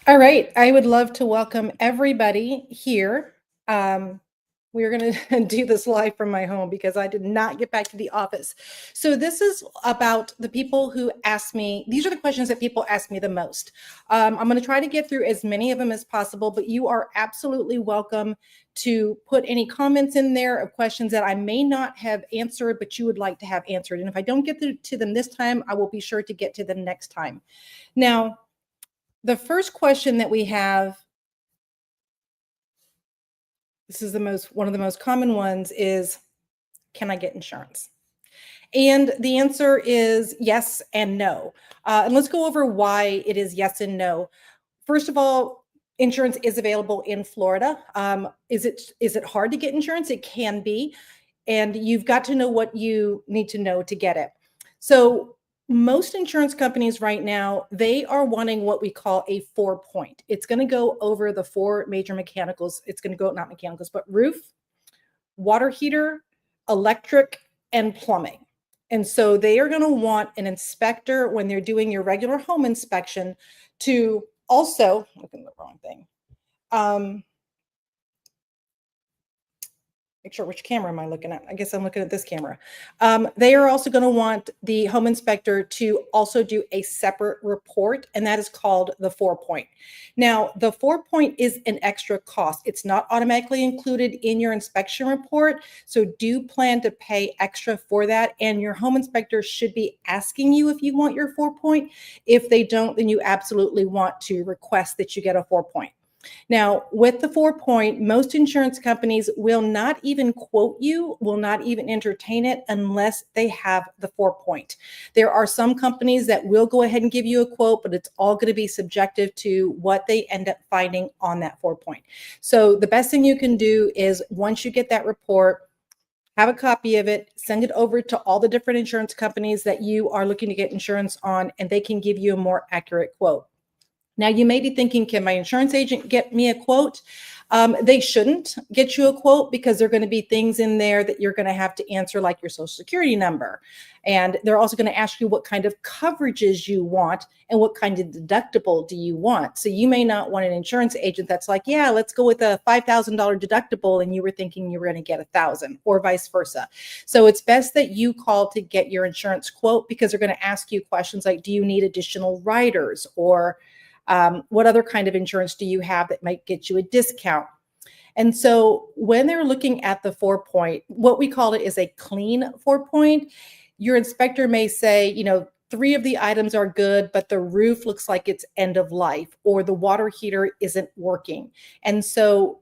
All right. I would love to welcome everybody here. We're going to do this live from my home because I did not get back to the office. So, this is about the people who ask me, these are the questions that people ask me the most. I'm going to try to get through as many of them as possible, but you are absolutely welcome to put any comments in there of questions that I may not have answered, but you would like to have answered. And if I don't get to them this time, I will be sure to get to them next time. Now, the first question that we have, this is one of the most common ones, is can I get insurance? And the answer is yes and no. And let's go over why it is yes and no. First of all, insurance is available in Florida. Is it hard to get insurance? It can be, and you've got to know what you need to know to get it. So most insurance companies right now, they are wanting what we call a 4-point. It's going to go over the four major mechanicals. It's going to go, not mechanicals, but roof, water heater, electric, and plumbing. And so they are going to want an inspector when they're doing your regular home inspection to also, looking at the wrong thing. Make sure, which camera am I looking at? I guess I'm looking at this camera. They are also going to want the home inspector to also do a separate report, and that is called the 4-point. Now, the 4-point is an extra cost. It's not automatically included in your inspection report, so do plan to pay extra for that, and your home inspector should be asking you if you want your 4-point. If they don't, then you absolutely want to request that you get a 4-point. Now, with the 4-point, most insurance companies will not even quote you, will not even entertain it unless they have the 4-point. There are some companies that will go ahead and give you a quote, but it's all going to be subjective to what they end up finding on that 4-point. So the best thing you can do is once you get that report, have a copy of it, send it over to all the different insurance companies that you are looking to get insurance on, and they can give you a more accurate quote. Now, you may be thinking, can my insurance agent get me a quote? They shouldn't get you a quote because there are going to be things in there that you're going to have to answer, like your social security number. And they're also going to ask you what kind of coverages you want and what kind of deductible do you want. So you may not want an insurance agent that's like, yeah, let's go with a $5,000 deductible, and you were thinking you were going to get $1,000, or vice versa. So it's best that you call to get your insurance quote, because they're going to ask you questions like, do you need additional riders, or what other kind of insurance do you have that might get you a discount? And so when they're looking at the 4-point, what we call it is a clean 4-point. Your inspector may say, 3 of the items are good, but the roof looks like it's end of life, or the water heater isn't working. And so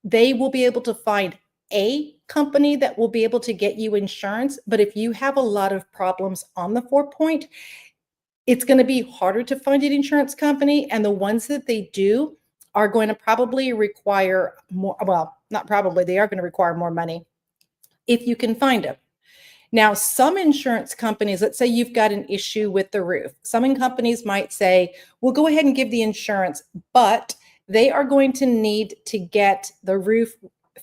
they will be able to find a company that will be able to get you insurance. But if you have a lot of problems on the 4-point, it's going to be harder to find an insurance company, and the ones that they do are going to probably require more. Well, not probably, they are going to require more money if you can find them. Now, some insurance companies, let's say you've got an issue with the roof. Some companies might say, we'll go ahead and give the insurance, but they are going to need to get the roof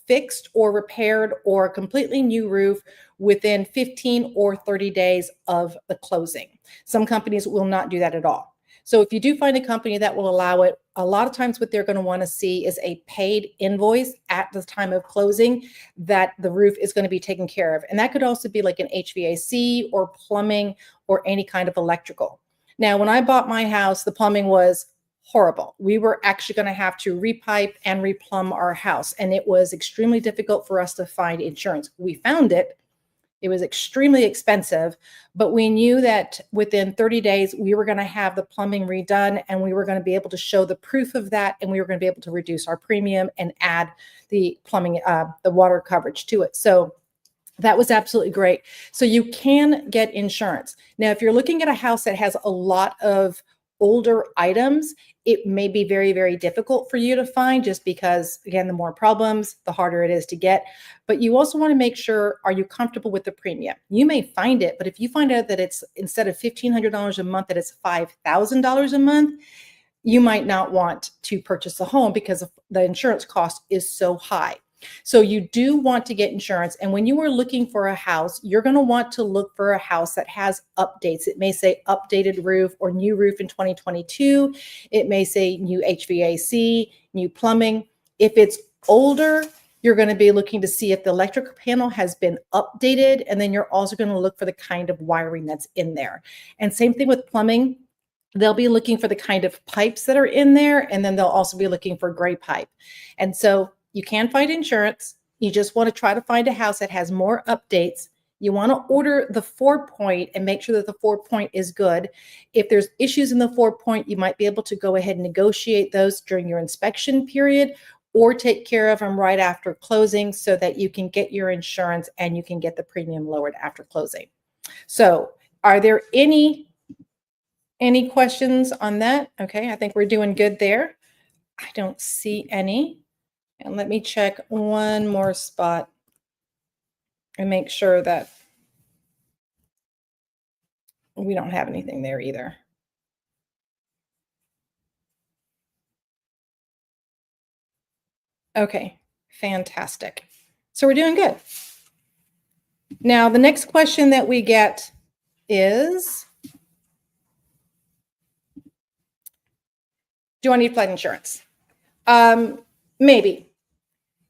fixed or repaired or a completely new roof within 15 or 30 days of the closing. Some companies will not do that at all. So if you do find a company that will allow it, a lot of times what they're going to want to see is a paid invoice at the time of closing that the roof is going to be taken care of. And that could also be like an HVAC or plumbing or any kind of electrical. Now, when I bought my house, the plumbing was horrible. We were actually going to have to repipe and replumb our house, and it was extremely difficult for us to find insurance. We found it. It was extremely expensive, but we knew that within 30 days, we were going to have the plumbing redone, and we were going to be able to show the proof of that, and we were going to be able to reduce our premium and add the plumbing, the water coverage to it. So that was absolutely great. So you can get insurance. Now, if you're looking at a house that has a lot of older items, it may be very, very difficult for you to find, just because, again, the more problems, the harder it is to get. But you also want to make sure, are you comfortable with the premium? You may find it, but if you find out that it's, instead of $1,500 a month, that it's $5,000 a month, you might not want to purchase a home because the insurance cost is so high. So you do want to get insurance. And when you are looking for a house, you're going to want to look for a house that has updates. It may say updated roof or new roof in 2022. It may say new HVAC, new plumbing. If it's older, you're going to be looking to see if the electrical panel has been updated. And then you're also going to look for the kind of wiring that's in there. And same thing with plumbing. They'll be looking for the kind of pipes that are in there, and then they'll also be looking for gray pipe. And so you can find insurance. You just want to try to find a house that has more updates. You want to order the 4-point and make sure that the 4-point is good. If there's issues in the 4-point, you might be able to go ahead and negotiate those during your inspection period or take care of them right after closing so that you can get your insurance and you can get the premium lowered after closing. So are there any questions on that? Okay, I think we're doing good there. I don't see any. And let me check one more spot and make sure that we don't have anything there either. Okay, fantastic. So we're doing good. Now, the next question that we get is, do I need flood insurance? Maybe.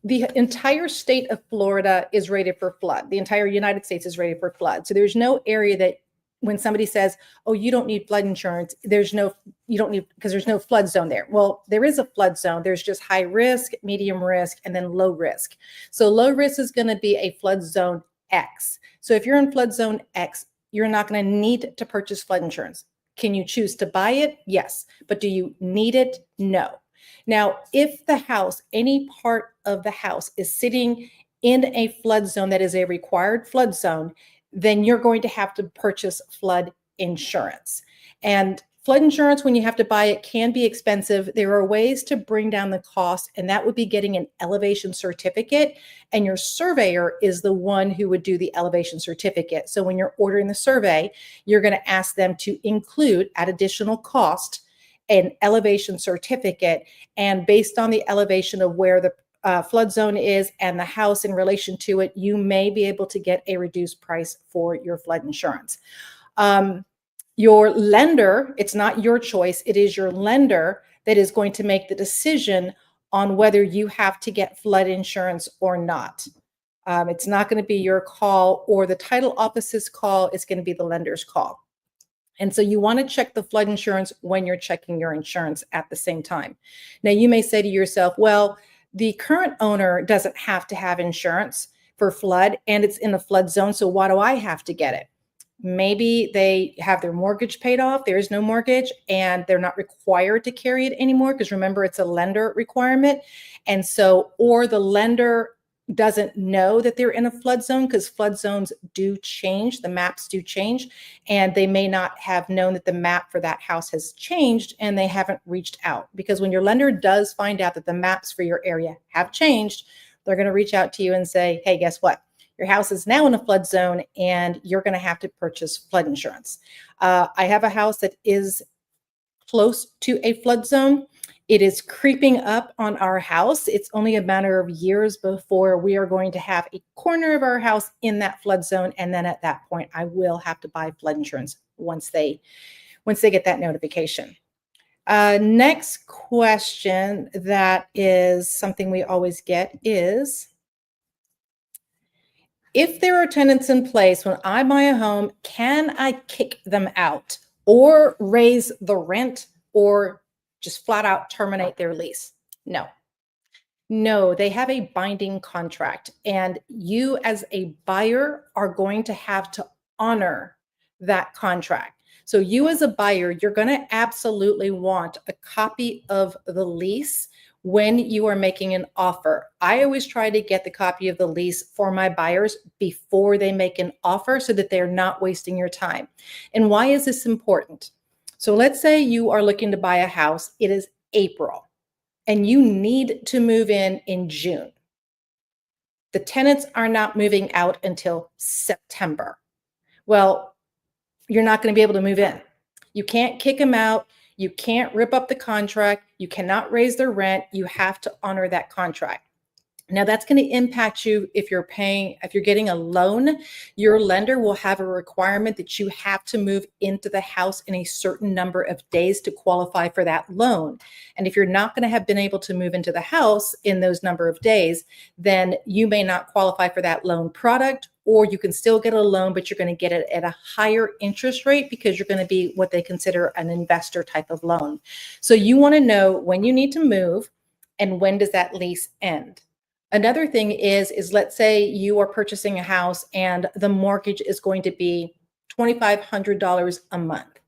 The entire state of Florida is rated for flood. The entire United States is rated for flood. So there's no area that when somebody says, oh, you don't need flood insurance, you don't need, because there's no flood zone there. Well, there is a flood zone. There's just high risk, medium risk, and then low risk. So low risk is going to be a flood zone X. So if you're in flood zone X, you're not going to need to purchase flood insurance. Can you choose to buy it? Yes. But do you need it? No. Now, if the house, any part of the house is sitting in a flood zone that is a required flood zone, then you're going to have to purchase flood insurance. And flood insurance, when you have to buy it, can be expensive. There are ways to bring down the cost, and that would be getting an elevation certificate. And your surveyor is the one who would do the elevation certificate. So when you're ordering the survey, you're going to ask them to include, at additional cost, an elevation certificate. And based on the elevation of where the flood zone is and the house in relation to it, you may be able to get a reduced price for your flood insurance. Your lender, it's not your choice, it is your lender that is going to make the decision on whether you have to get flood insurance or not. It's not going to be your call or the title office's call, it's going to be the lender's call. And so you want to check the flood insurance when you're checking your insurance at the same time. Now, you may say to yourself, well, the current owner doesn't have to have insurance for flood and it's in a flood zone, so why do I have to get it? Maybe they have their mortgage paid off, there is no mortgage, and they're not required to carry it anymore because remember, it's a lender requirement. And so, or the lender doesn't know that they're in a flood zone because flood zones do change, the maps do change, and they may not have known that the map for that house has changed and they haven't reached out. Because when your lender does find out that the maps for your area have changed, they're going to reach out to you and say, hey, guess what? Your house is now in a flood zone and you're going to have to purchase flood insurance. I have a house that is close to a flood zone. It is creeping up on our house. It's only a matter of years before we are going to have a corner of our house in that flood zone. And then at that point, I will have to buy flood insurance once they get that notification. Next question that is something we always get is, if there are tenants in place when I buy a home, can I kick them out or raise the rent or just flat out terminate their lease? No. No, they have a binding contract, and you as a buyer are going to have to honor that contract. So you as a buyer, you're going to absolutely want a copy of the lease when you are making an offer. I always try to get the copy of the lease for my buyers before they make an offer so that they're not wasting your time. And why is this important? So let's say you are looking to buy a house. It is April and you need to move in June. The tenants are not moving out until September. Well, you're not going to be able to move in. You can't kick them out. You can't rip up the contract. You cannot raise their rent. You have to honor that contract. Now that's going to impact you if you're getting a loan. Your lender will have a requirement that you have to move into the house in a certain number of days to qualify for that loan. And if you're not going to have been able to move into the house in those number of days, then you may not qualify for that loan product, or you can still get a loan, but you're going to get it at a higher interest rate because you're going to be what they consider an investor type of loan. So you want to know when you need to move and when does that lease end. Another thing is let's say you are purchasing a house and the mortgage is going to be $2,500 a month,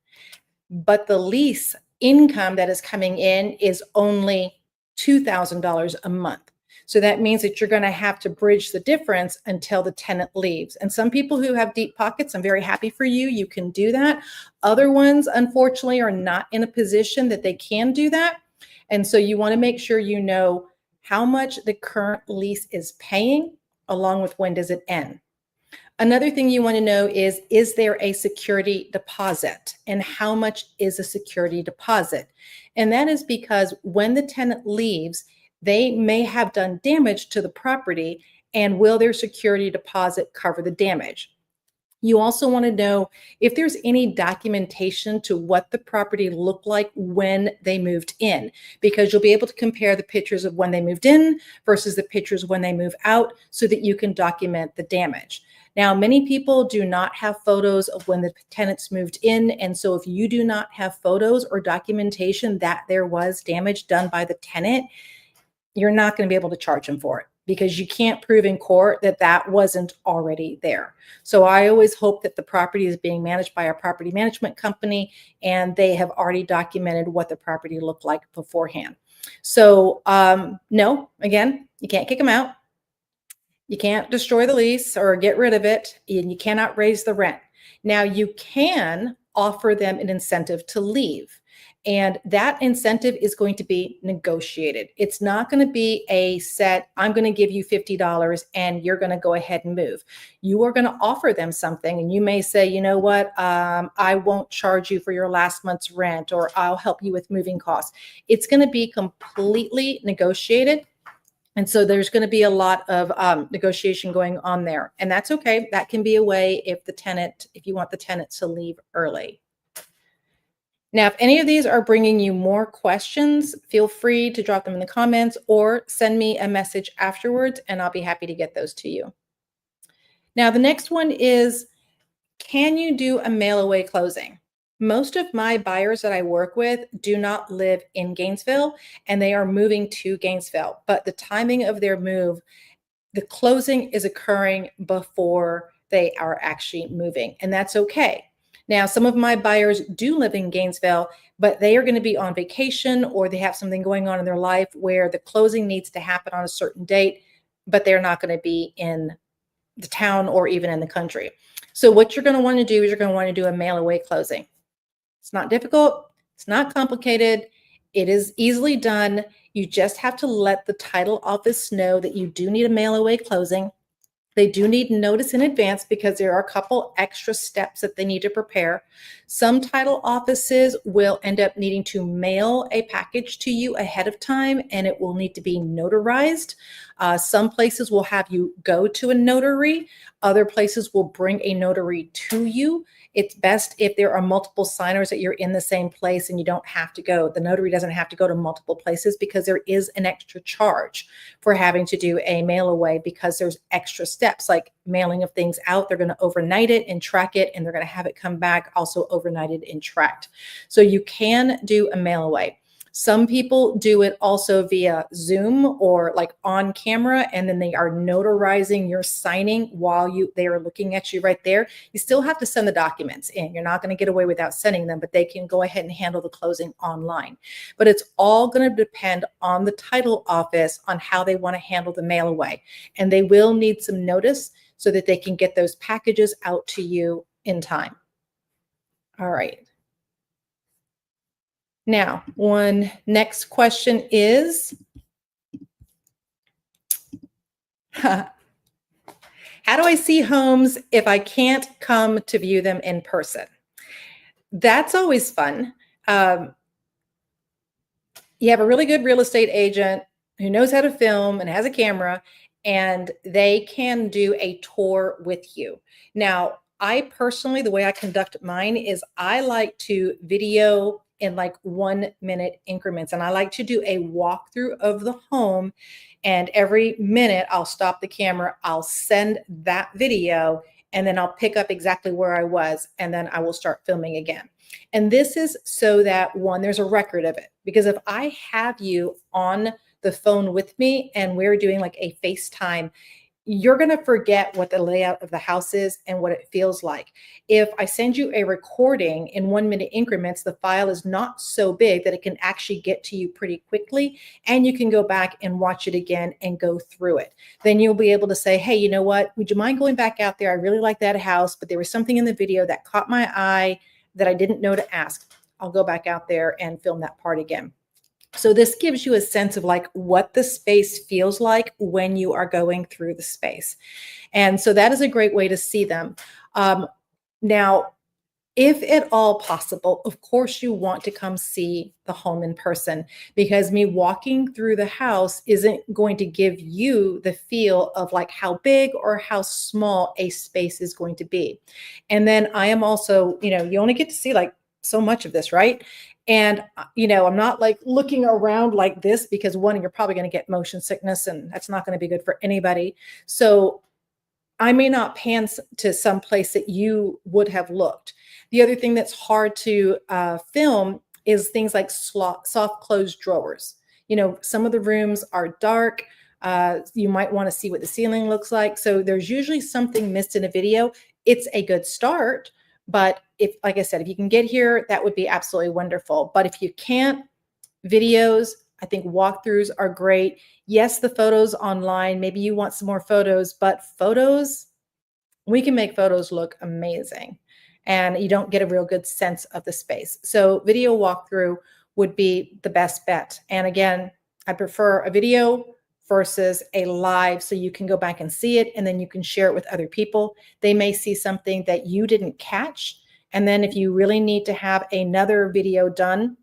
but the lease income that is coming in is only $2,000 a month. So that means that you're going to have to bridge the difference until the tenant leaves. And some people who have deep pockets, I'm very happy for you. You can do that. Other ones, unfortunately, are not in a position that they can do that. And so you want to make sure you know how much the current lease is paying, along with when does it end. Another thing you want to know is there a security deposit, and how much is a security deposit? And that is because when the tenant leaves, they may have done damage to the property, and will their security deposit cover the damage? You also want to know if there's any documentation to what the property looked like when they moved in, because you'll be able to compare the pictures of when they moved in versus the pictures when they move out so that you can document the damage. Now, many people do not have photos of when the tenants moved in. And so if you do not have photos or documentation that there was damage done by the tenant, you're not going to be able to charge them for it, because you can't prove in court that that wasn't already there. So I always hope that the property is being managed by a property management company and they have already documented what the property looked like beforehand. So no, again, you can't kick them out. You can't destroy the lease or get rid of it, and you cannot raise the rent. Now, you can offer them an incentive to leave, and that incentive is going to be negotiated. It's not going to be a set, I'm going to give you $50 and you're going to go ahead and move. You are going to offer them something, and you may say, you know what, I won't charge you for your last month's rent, or I'll help you with moving costs. It's going to be completely negotiated. And so there's going to be a lot of negotiation going on there. And that's okay. That can be a way if you want the tenant to leave early. Now, if any of these are bringing you more questions, feel free to drop them in the comments or send me a message afterwards, and I'll be happy to get those to you. Now, the next one is, can you do a mail away closing? Most of my buyers that I work with do not live in Gainesville, and they are moving to Gainesville. But the timing of their move, the closing is occurring before they are actually moving, and that's okay. Now, some of my buyers do live in Gainesville, but they are going to be on vacation, or they have something going on in their life where the closing needs to happen on a certain date, but they're not going to be in the town or even in the country. So what you're going to want to do is you're going to want to do a mail away closing. It's not difficult. It's not complicated. It is easily done. You just have to let the title office know that you do need a mail away closing. They do need notice in advance because there are a couple extra steps that they need to prepare. Some title offices will end up needing to mail a package to you ahead of time, and it will need to be notarized. Some places will have you go to a notary. Other places will bring a notary to you. It's best if there are multiple signers that you're in the same place and you don't have to go. The notary doesn't have to go to multiple places because there is an extra charge for having to do a mail away, because there's extra steps like mailing of things out. They're going to overnight it and track it, and they're going to have it come back also overnighted and tracked. So you can do a mail away. Some people do it also via Zoom or like on camera, and then they are notarizing your signing while they are looking at you right there. You still have to send the documents in. You're not going to get away without sending them, but they can go ahead and handle the closing online. But it's all going to depend on the title office on how they want to handle the mail away. And they will need some notice so that they can get those packages out to you in time. All right. Now, one next question is, how do I see homes if I can't come to view them in person? That's always fun. You have a really good real estate agent who knows how to film and has a camera, and they can do a tour with you. Now, I personally, the way I conduct mine is I like to video in like 1 minute increments, and I like to do a walkthrough of the home. And every minute I'll stop the camera, I'll send that video, and then I'll pick up exactly where I was, and then I will start filming again. And this is so that one, there's a record of it. Because if I have you on the phone with me and we're doing like a FaceTime, you're going to forget what the layout of the house is and what it feels like. If I send you a recording in 1 minute increments, the file is not so big that it can actually get to you pretty quickly. And you can go back and watch it again and go through it. Then you'll be able to say, hey, you know what? Would you mind going back out there? I really like that house, but there was something in the video that caught my eye that I didn't know to ask. I'll go back out there and film that part again. So this gives you a sense of like what the space feels like when you are going through the space. And so that is a great way to see them. Now, if at all possible, of course, you want to come see the home in person, because me walking through the house isn't going to give you the feel of like how big or how small a space is going to be. And then I am also, you only get to see like so much of this, right? And, I'm not like looking around like this because one, you're probably going to get motion sickness and that's not going to be good for anybody. So I may not pan to some place that you would have looked. The other thing that's hard to film is things like soft closed drawers. Some of the rooms are dark. You might want to see what the ceiling looks like. So there's usually something missed in a video. It's a good start. But if, like I said, if you can get here, that would be absolutely wonderful. But if you can't, videos, I think walkthroughs are great. Yes, the photos online, maybe you want some more photos, but photos, we can make photos look amazing and you don't get a real good sense of the space. So video walkthrough would be the best bet. And again, I prefer a video versus a live so you can go back and see it and then you can share it with other people. They may see something that you didn't catch. And then if you really need to have another video done,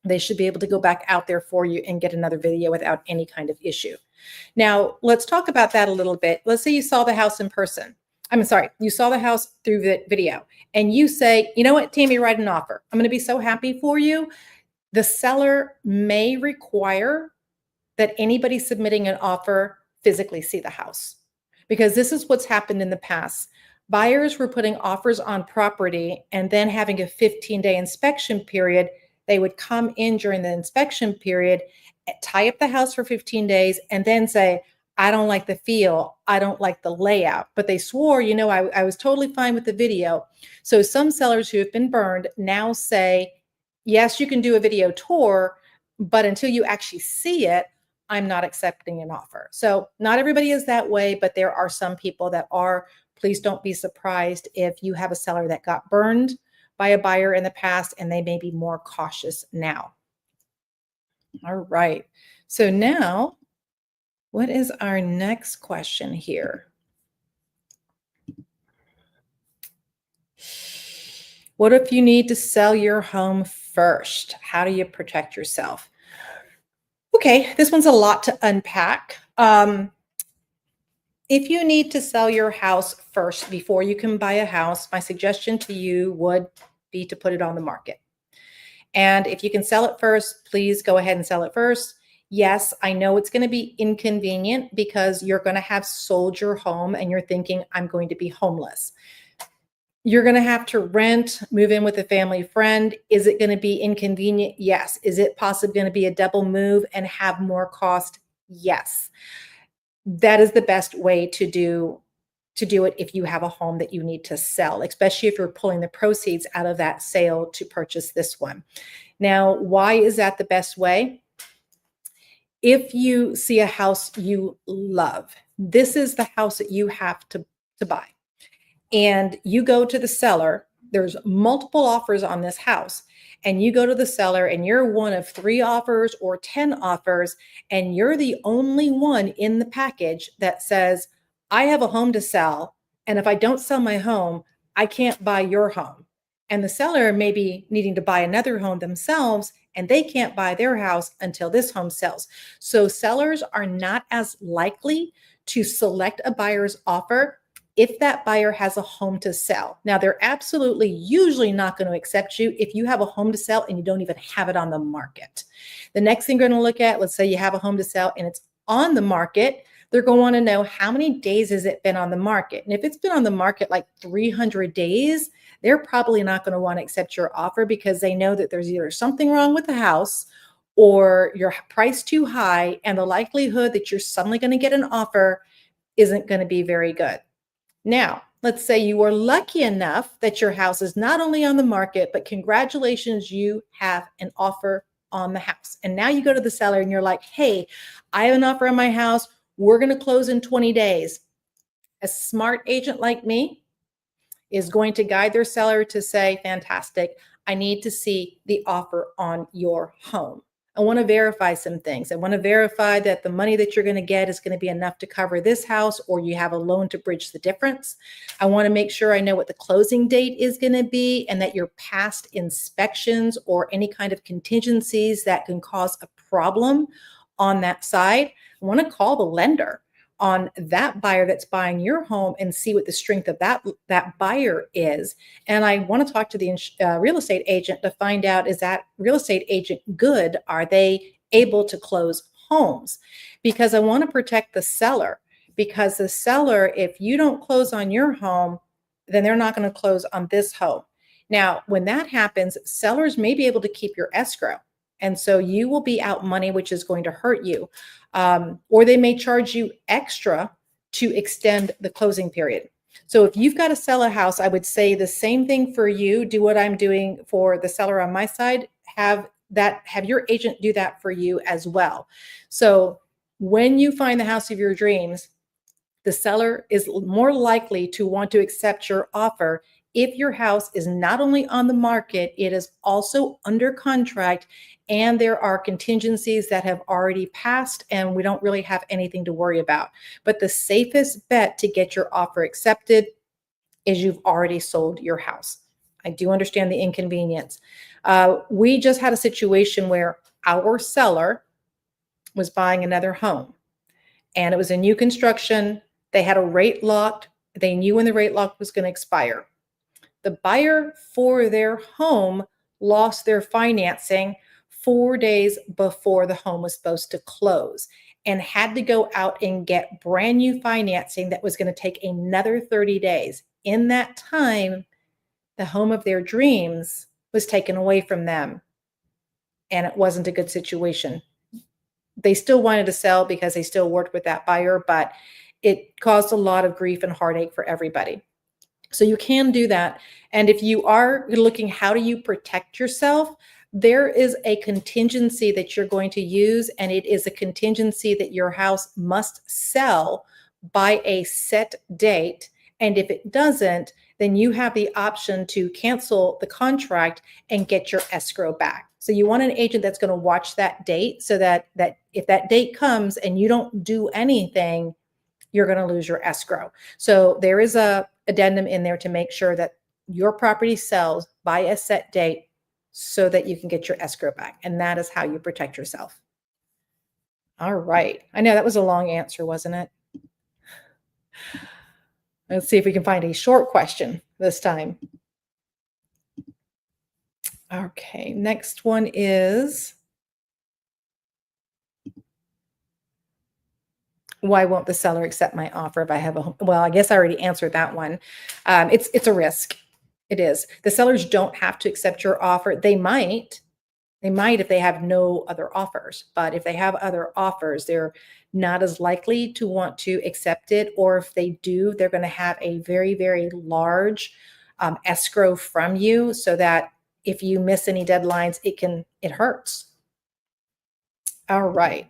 they should be able to go back out there for you and get another video without any kind of issue. Now, let's talk about that a little bit. Let's say you saw the house in person. I'm sorry, you saw the house through the video and you say, you know what, Tammy, write an offer. I'm going to be so happy for you. The seller may require that anybody submitting an offer physically see the house, because this is what's happened in the past. Buyers were putting offers on property and then having a 15-day inspection period. They would come in during the inspection period, tie up the house for 15 days, and then say, I don't like the feel. I don't like the layout. But they swore, I was totally fine with the video. So some sellers who have been burned now say, yes, you can do a video tour, but until you actually see it, I'm not accepting an offer. So not everybody is that way, but there are some people that are. Please don't be surprised if you have a seller that got burned by a buyer in the past and they may be more cautious now. All right. So now, what is our next question here? What if you need to sell your home first? How do you protect yourself? Okay, this one's a lot to unpack. If you need to sell your house first before you can buy a house, my suggestion to you would be to put it on the market. And if you can sell it first, please go ahead and sell it first. Yes, I know it's going to be inconvenient because you're going to have sold your home and you're thinking, I'm going to be homeless. You're going to have to rent, move in with a family friend. Is it going to be inconvenient? Yes. Is it possibly going to be a double move and have more cost? Yes. That is the best way to do it if you have a home that you need to sell, especially if you're pulling the proceeds out of that sale to purchase this one. Now, why is that the best way? If you see a house you love, this is the house that you have to buy. And you go to the seller, there's multiple offers on this house, and you go to the seller and you're one of 3 offers or 10 offers, and you're the only one in the package that says, I have a home to sell, and if I don't sell my home, I can't buy your home. And the seller may be needing to buy another home themselves, and they can't buy their house until this home sells. So sellers are not as likely to select a buyer's offer if that buyer has a home to sell. Now, they're absolutely usually not going to accept you if you have a home to sell and you don't even have it on the market. The next thing you're going to look at, let's say you have a home to sell and it's on the market, they're going to want to know how many days has it been on the market. And if it's been on the market like 300 days, they're probably not going to want to accept your offer because they know that there's either something wrong with the house or your price too high, and the likelihood that you're suddenly going to get an offer isn't going to be very good. Now, let's say you are lucky enough that your house is not only on the market, but congratulations, you have an offer on the house. And now you go to the seller and you're like, hey, I have an offer on my house. We're going to close in 20 days. A smart agent like me is going to guide their seller to say, fantastic, I need to see the offer on your home. I want to verify some things. I want to verify that the money that you're going to get is going to be enough to cover this house, or you have a loan to bridge the difference. I want to make sure I know what the closing date is going to be and that your past inspections or any kind of contingencies that can cause a problem on that side. I want to call the lender on that buyer that's buying your home and see what the strength of that buyer is. And I want to talk to the real estate agent to find out, is that real estate agent good? Are they able to close homes? Because I want to protect the seller, because the seller, if you don't close on your home, then they're not going to close on this home. Now, when that happens, sellers may be able to keep your escrow. And so you will be out money, which is going to hurt you. Or they may charge you extra to extend the closing period. So if you've got to sell a house, I would say the same thing for you. Do what I'm doing for the seller on my side. Have your agent do that for you as well. So when you find the house of your dreams, the seller is more likely to want to accept your offer if your house is not only on the market, it is also under contract, and there are contingencies that have already passed, and we don't really have anything to worry about. But the safest bet to get your offer accepted is you've already sold your house. I do understand the inconvenience. We just had a situation where our seller was buying another home, and it was a new construction. They had a rate locked. They knew when the rate lock was going to expire. The buyer for their home lost their financing 4 days before the home was supposed to close and had to go out and get brand new financing that was going to take another 30 days. In that time, the home of their dreams was taken away from them, and it wasn't a good situation. They still wanted to sell because they still worked with that buyer, but it caused a lot of grief and heartache for everybody. So you can do that. And if you are looking, how do you protect yourself? There is a contingency that you're going to use, and it is a contingency that your house must sell by a set date. And if it doesn't, then you have the option to cancel the contract and get your escrow back. So you want an agent that's going to watch that date, so that if that date comes and you don't do anything, you're going to lose your escrow. So there is a addendum in there to make sure that your property sells by a set date so that you can get your escrow back. And that is how you protect yourself. All right. I know that was a long answer, wasn't it? Let's see if we can find a short question this time. Okay. Next one is, why won't the seller accept my offer if I have a home? Well, I guess I already answered that one. It's a risk. It is. The sellers don't have to accept your offer. They might if they have no other offers, but if they have other offers, they're not as likely to want to accept it. Or if they do, they're going to have a very, very large escrow from you, so that if you miss any deadlines, it hurts. All right.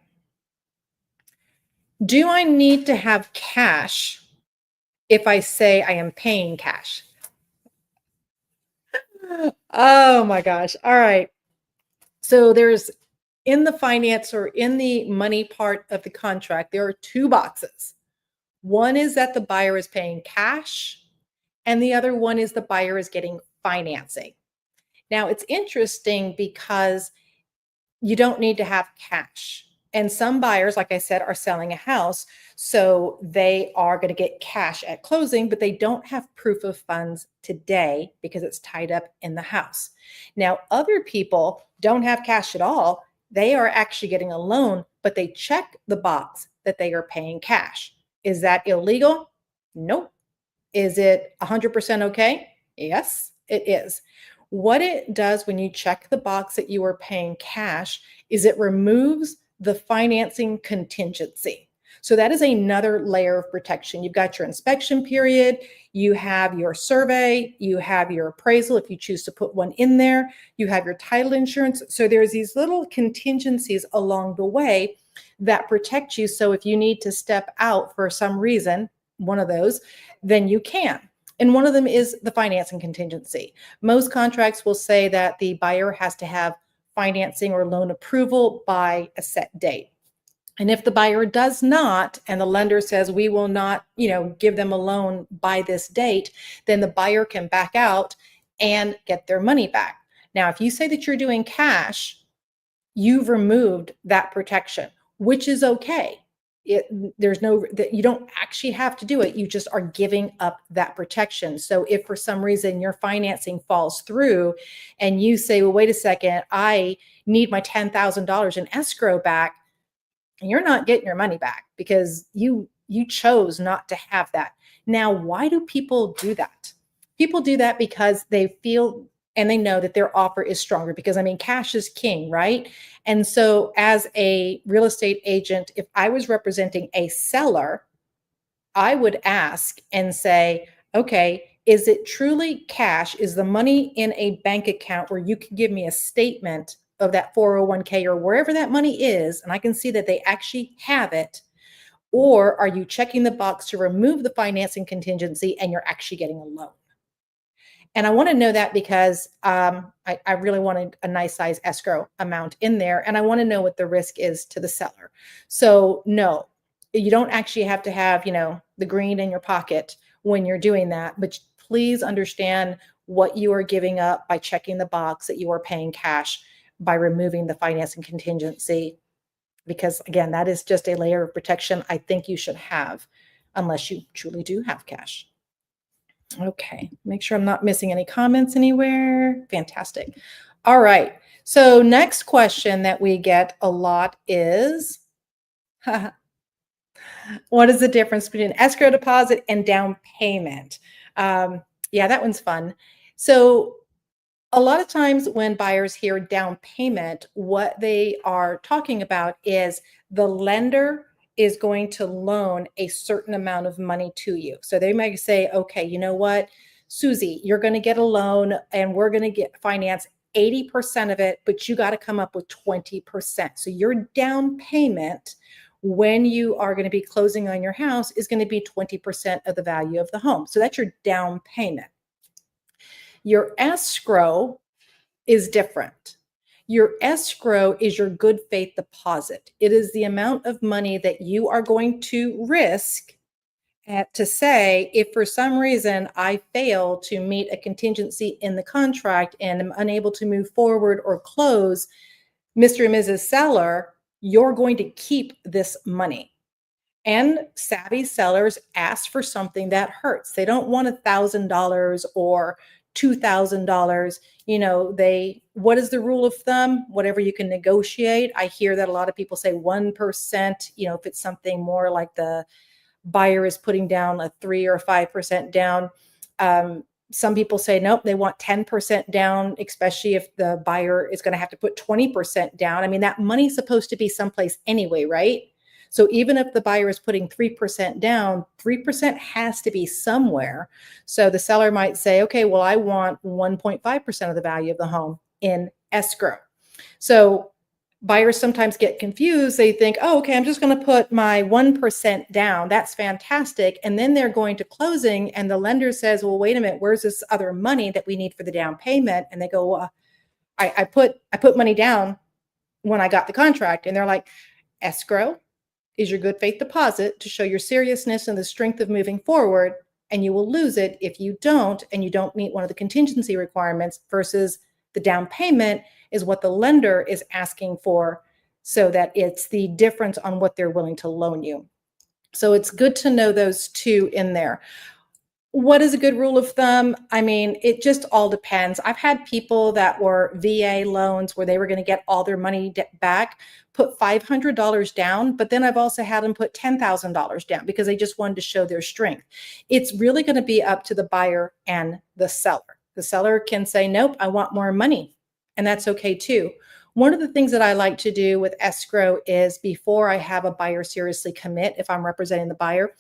Do I need to have cash if I say I am paying cash? Oh my gosh. All right. So there's, in the finance or in the money part of the contract, there are two boxes. One is that the buyer is paying cash, and the other one is the buyer is getting financing. Now, it's interesting because you don't need to have cash. And some buyers, like I said, are selling a house. So they are going to get cash at closing, but they don't have proof of funds today because it's tied up in the house. Now, other people don't have cash at all. They are actually getting a loan, but they check the box that they are paying cash. Is that illegal? Nope. Is it 100% okay? Yes, it is. What it does when you check the box that you are paying cash is it removes the financing contingency. So that is another layer of protection. You've got your inspection period, you have your survey, you have your appraisal if you choose to put one in there, you have your title insurance. So there's these little contingencies along the way that protect you. So if you need to step out for some reason, one of those, then you can. And one of them is the financing contingency. Most contracts will say that the buyer has to have financing or loan approval by a set date. And if the buyer does not, and the lender says we will not, give them a loan by this date, then the buyer can back out and get their money back. Now, if you say that you're doing cash, you've removed that protection, which is okay. There's no, that you don't actually have to do it. You just are giving up that protection. So if for some reason your financing falls through and you say, well, wait a second, I need my $10,000 in escrow back, you're not getting your money back because you chose not to have that. Now, why do people do that? People do that because they feel and they know that their offer is stronger because cash is king, right? And so as a real estate agent, if I was representing a seller, I would ask and say, okay, is it truly cash? Is the money in a bank account where you can give me a statement of that 401k or wherever that money is, and I can see that they actually have it? Or are you checking the box to remove the financing contingency and you're actually getting a loan? And I want to know that because I really wanted a nice size escrow amount in there. And I want to know what the risk is to the seller. So no, you don't actually have to have, the green in your pocket when you're doing that. But please understand what you are giving up by checking the box that you are paying cash by removing the financing contingency. Because again, that is just a layer of protection I think you should have unless you truly do have cash. Okay, make sure I'm not missing any comments anywhere. Fantastic. All right. So next question that we get a lot is, what is the difference between escrow deposit and down payment? Yeah, that one's fun. So a lot of times when buyers hear down payment, what they are talking about is the lender is going to loan a certain amount of money to you. So they might say, okay, you know what, Susie, you're going to get a loan and we're going to get finance 80% of it, but you got to come up with 20%. So your down payment when you are going to be closing on your house is going to be 20% of the value of the home. So that's your down payment. Your escrow is different. Your escrow is your good faith deposit. It is the amount of money that you are going to risk to say, if for some reason I fail to meet a contingency in the contract and am unable to move forward or close, Mr. and Mrs. Seller, you're going to keep this money. And savvy sellers ask for something that hurts. They don't want $1,000 or $2,000. What is the rule of thumb? Whatever you can negotiate. I hear that a lot of people say 1%, if it's something more like the buyer is putting down a 3 or 5% down. Some people say, nope, they want 10% down, especially if the buyer is going to have to put 20% down. That money's supposed to be someplace anyway, right? So even if the buyer is putting 3% down, 3% has to be somewhere. So the seller might say, okay, well, I want 1.5% of the value of the home in escrow. So buyers sometimes get confused. They think, oh, okay, I'm just going to put my 1% down. That's fantastic. And then they're going to closing and the lender says, well, wait a minute, where's this other money that we need for the down payment? And they go, well, I put money down when I got the contract. And they're like, escrow is your good faith deposit to show your seriousness and the strength of moving forward. and you will lose it if you don't, and you don't meet one of the contingency requirements, versus the down payment is what the lender is asking for, so that it's the difference on what they're willing to loan you. So it's good to know those two in there. What is a good rule of thumb? I mean, it just all depends. I've had people that were VA loans where they were going to get all their money back, put $500 down, but then I've also had them put $10,000 down because they just wanted to show their strength. It's really going to be up to the buyer and the seller. The seller can say, nope, I want more money. And that's okay too. One of the things that I like to do with escrow is, before I have a buyer seriously commit, if I'm representing the buyer,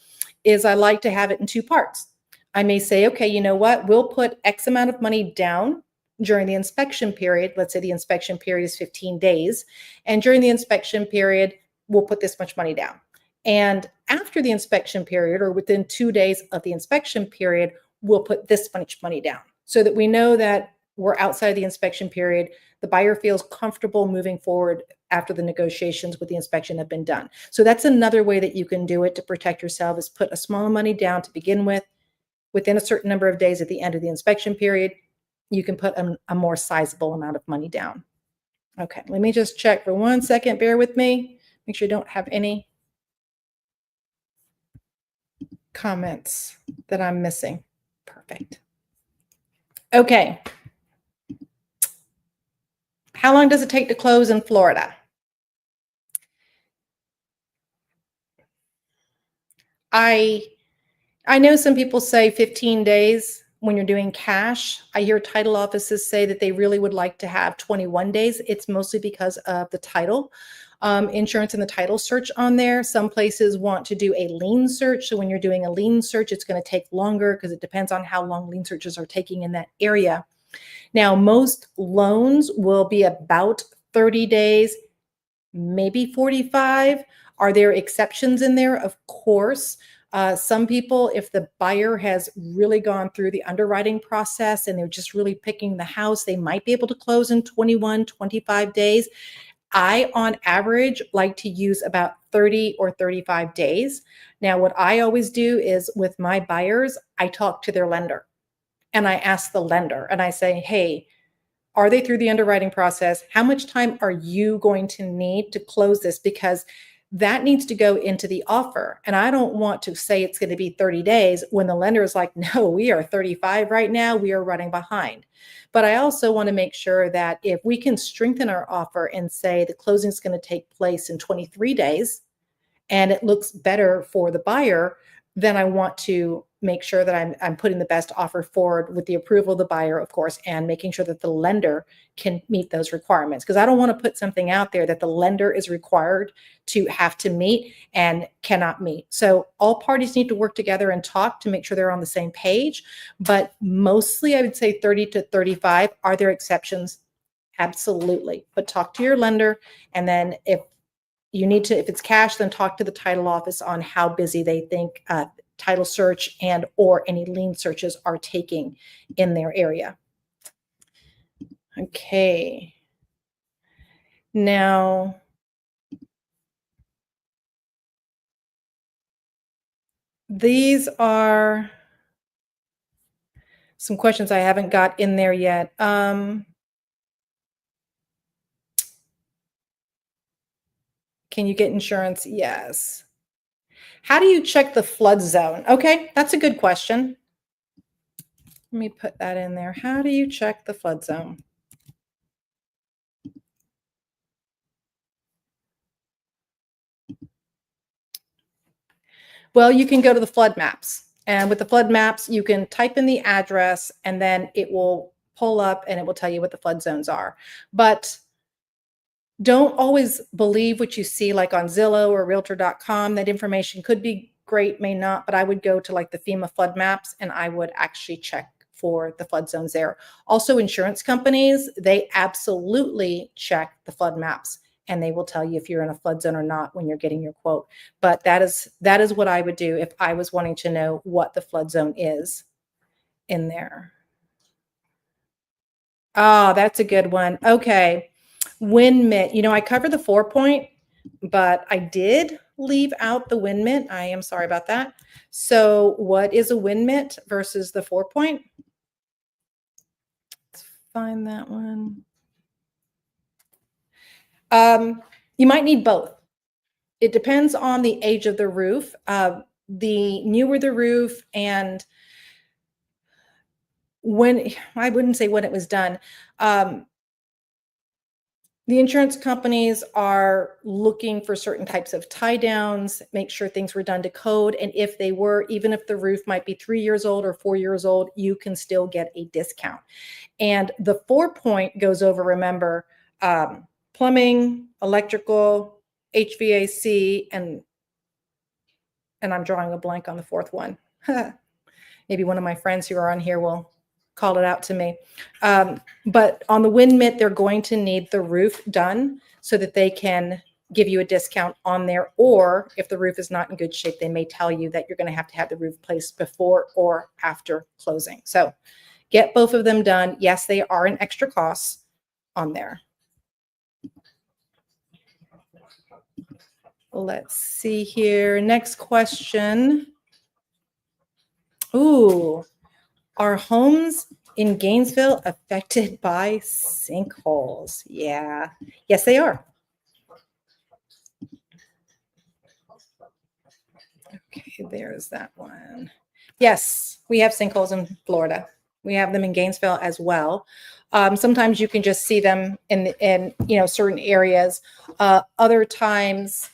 is I like to have it in two parts. I may say, okay, you know what? We'll put X amount of money down during the inspection period. Let's say the inspection period is 15 days. And during the inspection period, we'll put this much money down. And after the inspection period, or within 2 days of the inspection period, we'll put this much money down, so that we know that we're outside the inspection period. The buyer feels comfortable moving forward after the negotiations with the inspection have been done. So that's another way that you can do it to protect yourself, is put a small money down to begin with. Within a certain number of days at the end of the inspection period, you can put a more sizable amount of money down. Okay, let me just check for 1 second. Bear with me. Make sure you don't have any comments that I'm missing. Perfect. Okay. How long does it take to close in Florida? I know some people say 15 days when you're doing cash. I hear title offices say that they really would like to have 21 days. It's mostly because of the title, insurance and the title search on there. Some places want to do a lien search. So when you're doing a lien search, it's going to take longer because it depends on how long lien searches are taking in that area. Now, most loans will be about 30 days, maybe 45. Are there exceptions in there? Of course. Some people, if the buyer has really gone through the underwriting process and they're just really picking the house, they might be able to close in 21, 25 days. I, on average, like to use about 30 or 35 days. Now, what I always do is, with my buyers, I talk to their lender and I ask the lender and I say, hey, are they through the underwriting process? How much time are you going to need to close this? Because that needs to go into the offer. And I don't want to say it's going to be 30 days when the lender is like, no, we are 35 right now. We are running behind. But I also want to make sure that if we can strengthen our offer and say the closing is going to take place in 23 days and it looks better for the buyer, then I want to make sure that I'm putting the best offer forward with the approval of the buyer, of course, and making sure that the lender can meet those requirements. Because I don't want to put something out there that the lender is required to have to meet and cannot meet. So all parties need to work together and talk to make sure they're on the same page. But mostly I would say 30 to 35. Are there exceptions? Absolutely. But talk to your lender. And then if it's cash, then talk to the title office on how busy they think title search and or any lien searches are taking in their area. Okay. Now, these are some questions I haven't got in there yet. Can you get insurance? Yes. How do you check the flood zone? Okay, that's a good question. Let me put that in there. How do you check the flood zone? Well, you can go to the flood maps. And with the flood maps, you can type in the address and then it will pull up and it will tell you what the flood zones are. But don't always believe what you see like on Zillow or realtor.com. That information could be great, may not, but I would go to like the FEMA flood maps and I would actually check for the flood zones there. Also, insurance companies, they absolutely check the flood maps and they will tell you if you're in a flood zone or not when you're getting your quote. But that is what I would do if I was wanting to know what the flood zone is in there. Oh, that's a good one. Okay. Wind mitt. I cover the 4 point. but I did leave out the wind mitt. I am sorry about that. So what is a wind mitt versus the 4-point? Let's find that one. You might need both. It depends on the age of the roof. The newer the roof and when, I wouldn't say when it was done. The insurance companies are looking for certain types of tie downs, make sure things were done to code. And if they were, even if the roof might be 3 years old or 4 years old, you can still get a discount. And the 4-point goes over, remember, plumbing, electrical, HVAC, and I'm drawing a blank on the fourth one. Maybe one of my friends who are on here will call it out to me. But on the wind mitt, they're going to need the roof done so that they can give you a discount on there. Or if the roof is not in good shape, they may tell you that you're going to have the roof placed before or after closing. So get both of them done. Yes, they are an extra cost on there. Let's see here. Next question. Ooh, are homes in Gainesville affected by sinkholes? Yeah. Yes, they are. Okay, there's that one. Yes, we have sinkholes in Florida. We have them in Gainesville as well. Sometimes you can just see them in certain areas. Other times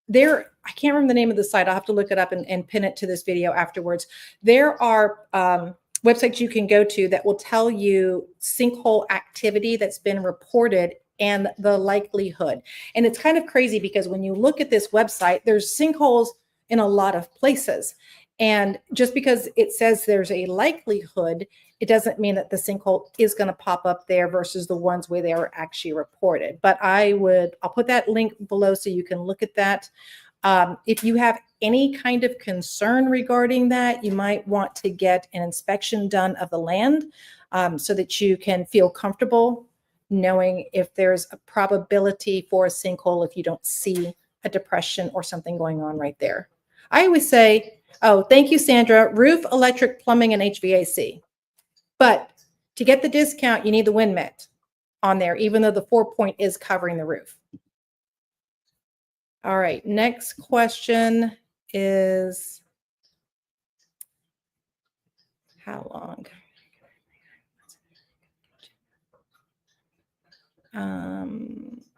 there, I can't remember the name of the site. I'll have to look it up and pin it to this video afterwards. There are websites you can go to that will tell you sinkhole activity that's been reported and the likelihood. And it's kind of crazy because when you look at this website, there's sinkholes in a lot of places. And just because it says there's a likelihood, it doesn't mean that the sinkhole is going to pop up there versus the ones where they are actually reported. But I'll put that link below so you can look at that. If you have any kind of concern regarding that, you might want to get an inspection done of the land so that you can feel comfortable knowing if there's a probability for a sinkhole if you don't see a depression or something going on right there. I always say, oh, thank you, Sandra, roof, electric, plumbing, and HVAC. But to get the discount, you need the wind mitt on there, even though the 4-point is covering the roof. All right, next question is how long?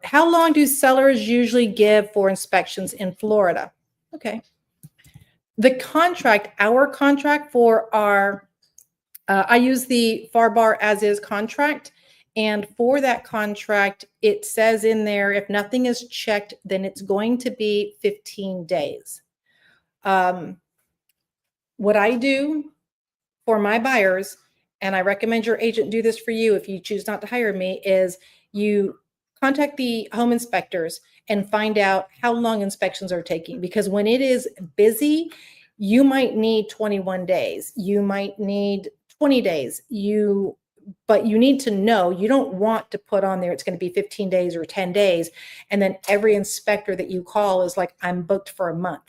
How long do sellers usually give for inspections in Florida? Okay. Our contract for our, I use the FAR bar as is contract. And for that contract, it says in there, if nothing is checked, then it's going to be 15 days. What I do for my buyers, and I recommend your agent do this for you if you choose not to hire me, is you contact the home inspectors and find out how long inspections are taking. Because when it is busy, you might need 21 days. You might need 20 days. But you need to know, you don't want to put on there it's going to be 15 days or 10 days. And then every inspector that you call is like, I'm booked for a month.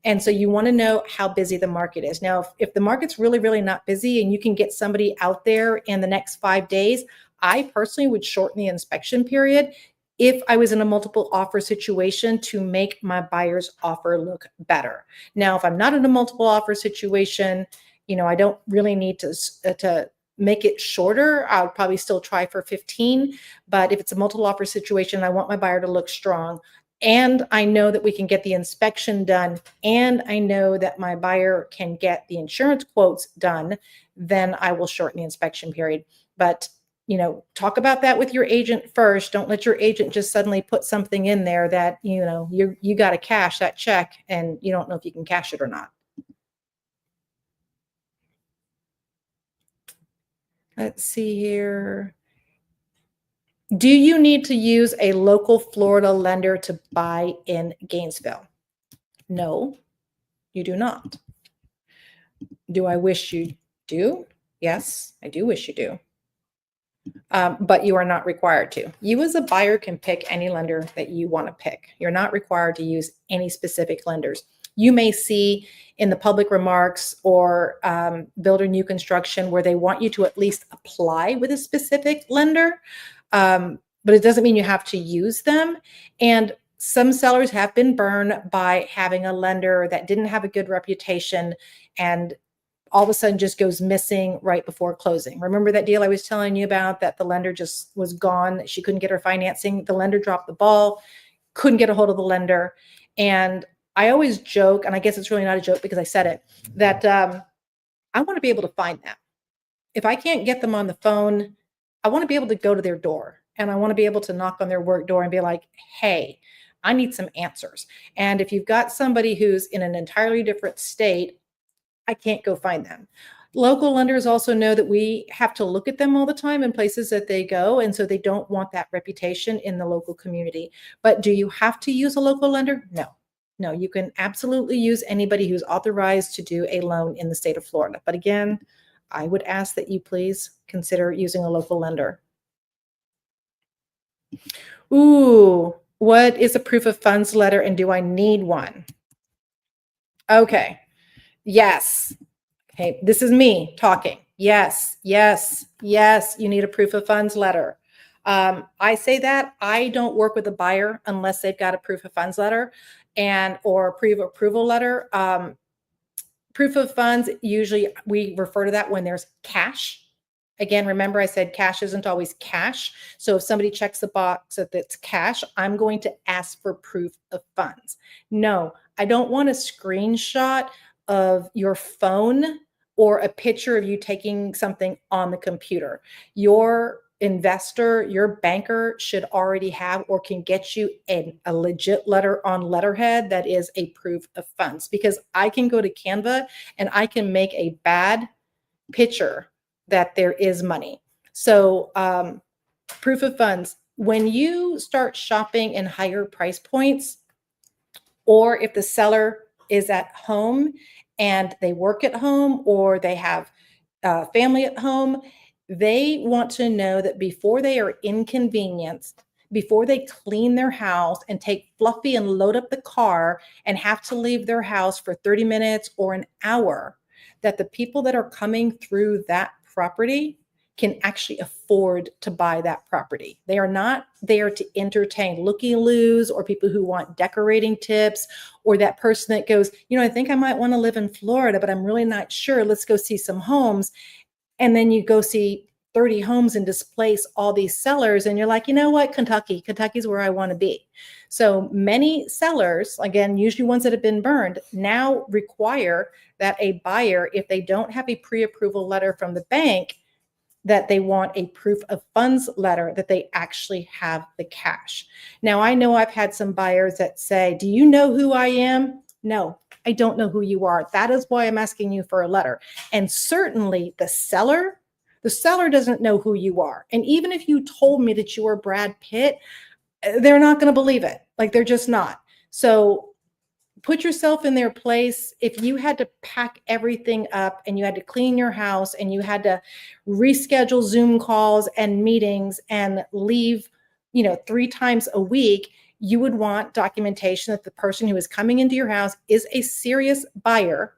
And so you want to know how busy the market is. Now, if the market's really, really not busy and you can get somebody out there in the next 5 days, I personally would shorten the inspection period if I was in a multiple offer situation to make my buyer's offer look better. Now, if I'm not in a multiple offer situation, I don't really need to make it shorter. I'll probably still try for 15, but if it's a multiple offer situation, I want my buyer to look strong. And I know that we can get the inspection done, and I know that my buyer can get the insurance quotes done, then I will shorten the inspection period. But, talk about that with your agent first. Don't let your agent just suddenly put something in there that, you got to cash that check and you don't know if you can cash it or not. Let's see here. Do you need to use a local Florida lender to buy in Gainesville? No, you do not. Do I wish you do? Yes, I do wish you do. but you are not required to. You as a buyer can pick any lender that you want to pick. You're not required to use any specific lenders. You may see in the public remarks or builder new construction where they want you to at least apply with a specific lender, but it doesn't mean you have to use them. And some sellers have been burned by having a lender that didn't have a good reputation and all of a sudden just goes missing right before closing. Remember that deal I was telling you about that the lender just was gone. She couldn't get her financing. The lender dropped the ball, couldn't get a hold of the lender. And I always joke, and I guess it's really not a joke because I said it, that I want to be able to find them. If I can't get them on the phone, I want to be able to go to their door and I want to be able to knock on their work door and be like, hey, I need some answers. And if you've got somebody who's in an entirely different state, I can't go find them. Local lenders also know that we have to look at them all the time in places that they go. And so they don't want that reputation in the local community. But do you have to use a local lender? No. No, you can absolutely use anybody who's authorized to do a loan in the state of Florida. But again, I would ask that you please consider using a local lender. Ooh, what is a proof of funds letter and do I need one? Okay. Yes. Okay, this is me talking. Yes, yes, yes, you need a proof of funds letter. I say that I don't work with a buyer unless they've got a proof of funds letter and or pre-approval letter. Proof of funds, usually we refer to that when there's cash. Again, remember I said cash isn't always cash. So if somebody checks the box that it's cash, I'm going to ask for proof of funds. No, I don't want a screenshot of your phone or a picture of you taking something on the computer. Your investor, your banker should already have or can get you a legit letter on letterhead that is a proof of funds, because I can go to Canva and I can make a bad picture that there is money. So proof of funds, when you start shopping in higher price points, or if the seller is at home and they work at home or they have family at home, they want to know that before they are inconvenienced, before they clean their house and take Fluffy and load up the car and have to leave their house for 30 minutes or an hour, that the people that are coming through that property can actually afford to buy that property. They are not there to entertain looky-loos or people who want decorating tips or that person that goes, you know, I think I might want to live in Florida, but I'm really not sure. Let's go see some homes. And then you go see 30 homes and displace all these sellers. And you're like, you know what, Kentucky's where I want to be. So many sellers, again, usually ones that have been burned, now require that a buyer, if they don't have a pre-approval letter from the bank, that they want a proof of funds letter that they actually have the cash. Now, I know I've had some buyers that say, do you know who I am? No, I don't know who you are. That is why I'm asking you for a letter. And certainly the seller doesn't know who you are. And even if you told me that you were Brad Pitt, they're not going to believe it. Like, they're just not. So put yourself in their place. If you had to pack everything up and you had to clean your house and you had to reschedule Zoom calls and meetings and leave, 3 times a week, you would want documentation that the person who is coming into your house is a serious buyer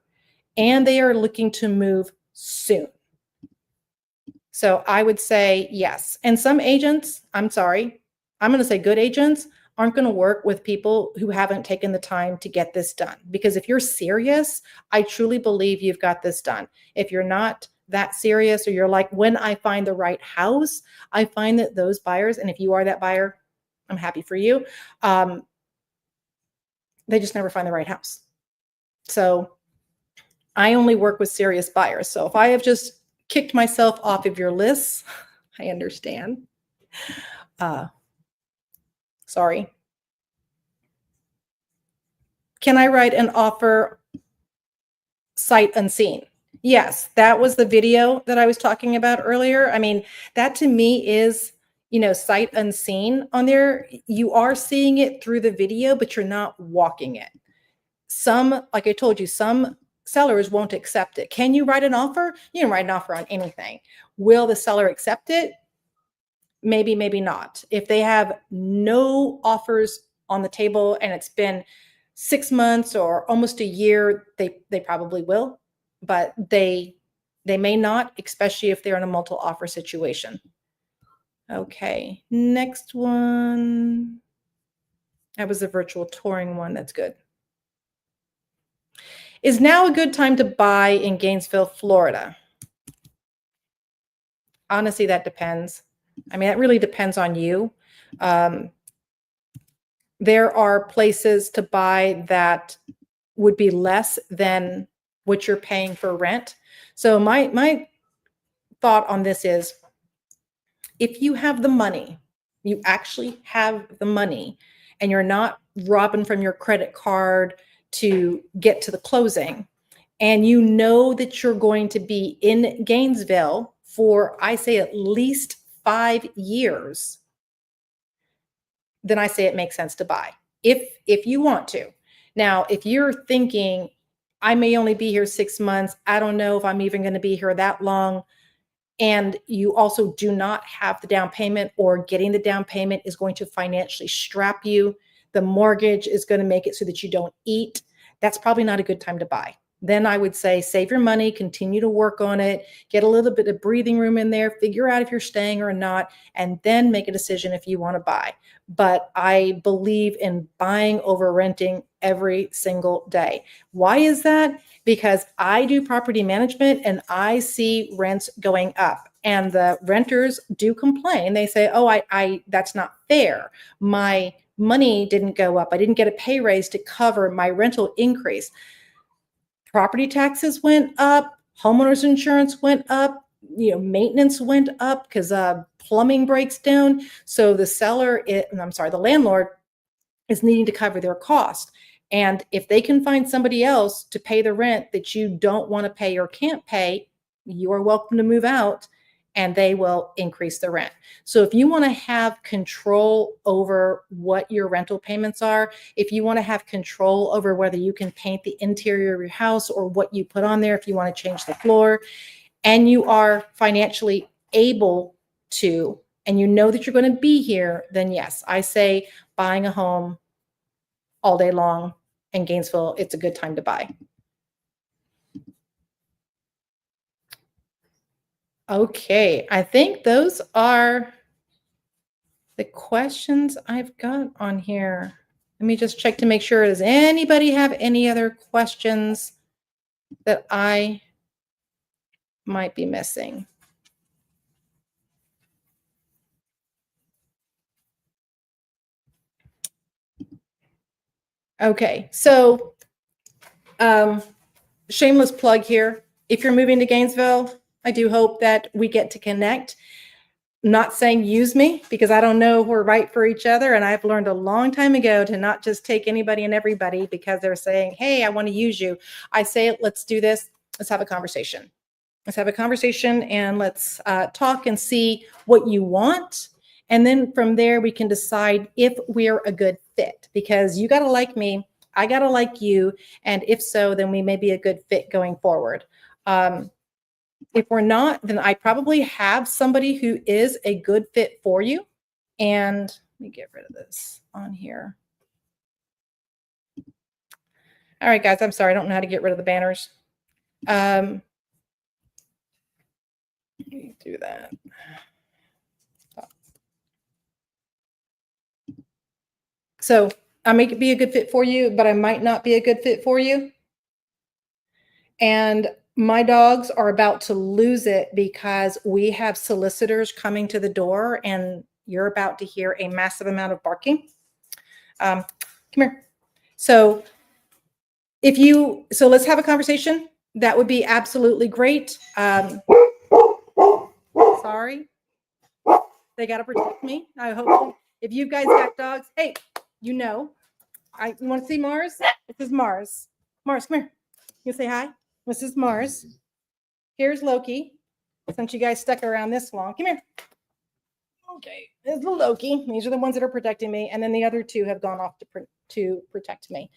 and they are looking to move soon. So I would say yes. And some agents, I'm going to say good agents, aren't going to work with people who haven't taken the time to get this done. Because if you're serious, I truly believe you've got this done. If you're not that serious, or you're like, when I find the right house, I find that those buyers, and if you are that buyer, I'm happy for you, they just never find the right house. So I only work with serious buyers. So if I have just kicked myself off of your lists, I understand. Sorry. Can I write an offer sight unseen? Yes, that was the video that I was talking about earlier. I mean, that to me is, sight unseen on there. You are seeing it through the video, but you're not walking it. Like I told you, some sellers won't accept it. Can you write an offer? You can write an offer on anything. Will the seller accept it? maybe, maybe not. If they have no offers on the table and it's been 6 months or almost a year, they probably will, but they may not, especially if they're in a multiple offer situation. Okay, next one. That was the virtual touring one. That's good. Is now a good time to buy in Gainesville, Florida? Honestly, that depends. I mean, that really depends on you. There are places to buy that would be less than what you're paying for rent. So my thought on this is, if you have the money, you actually have the money, and you're not robbing from your credit card to get to the closing, and you know that you're going to be in Gainesville for, I say, at least 5 years, then I say it makes sense to buy if you want to. Now, if you're thinking, I may only be here 6 months, I don't know if I'm even going to be here that long, and you also do not have the down payment, or getting the down payment is going to financially strap you, the mortgage is going to make it so that you don't eat, that's probably not a good time to buy. Then I would say save your money, continue to work on it, get a little bit of breathing room in there, figure out if you're staying or not, and then make a decision if you want to buy. But I believe in buying over renting every single day. Why is that? Because I do property management and I see rents going up, and the renters do complain. They say, oh, I that's not fair. My money didn't go up. I didn't get a pay raise to cover my rental increase. Property taxes went up, homeowners insurance went up, maintenance went up because plumbing breaks down. So the landlord is needing to cover their cost. And if they can find somebody else to pay the rent that you don't want to pay or can't pay, you are welcome to move out, and they will increase the rent. So if you want to have control over what your rental payments are, if you want to have control over whether you can paint the interior of your house or what you put on there, if you want to change the floor, and you are financially able to, and you know that you're going to be here, then yes, I say buying a home all day long in Gainesville, it's a good time to buy. Okay, I think those are the questions I've got on here. Let me just check to make sure. Does anybody have any other questions that I might be missing? Okay, so shameless plug here. If you're moving to Gainesville, I do hope that we get to connect. Not saying use me, because I don't know if we're right for each other. And I've learned a long time ago to not just take anybody and everybody because they're saying, hey, I want to use you. I say, let's do this. Let's have a conversation. Let's have a conversation, and let's talk and see what you want. And then from there, we can decide if we're a good fit, because you got to like me. I got to like you. And if so, then we may be a good fit going forward. If we're not, then I probably have somebody who is a good fit for you. And let me get rid of this on here. All right, guys, I'm sorry. I don't know how to get rid of the banners. Let me do that. So I may be a good fit for you, but I might not be a good fit for you. And my dogs are about to lose it because we have solicitors coming to the door, and you're about to hear a massive amount of barking. Come here. So let's have a conversation. That would be absolutely great. Sorry. They got to protect me. I hope if you guys got dogs, hey, you want to see Mars? This is Mars. Mars, come here. You say hi. This is Mars. Here's Loki. Since you guys stuck around this long, come here. Okay, there's the Loki. These are the ones that are protecting me, and then the other two have gone off to protect me.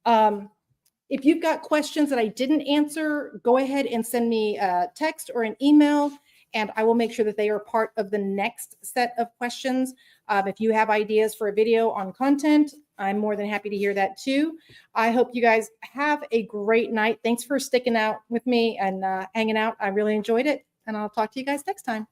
If you've got questions that I didn't answer, go ahead and send me a text or an email, and I will make sure that they are part of the next set of questions. If you have ideas for a video on content, I'm more than happy to hear that too. I hope you guys have a great night. Thanks for sticking out with me and hanging out. I really enjoyed it, and I'll talk to you guys next time.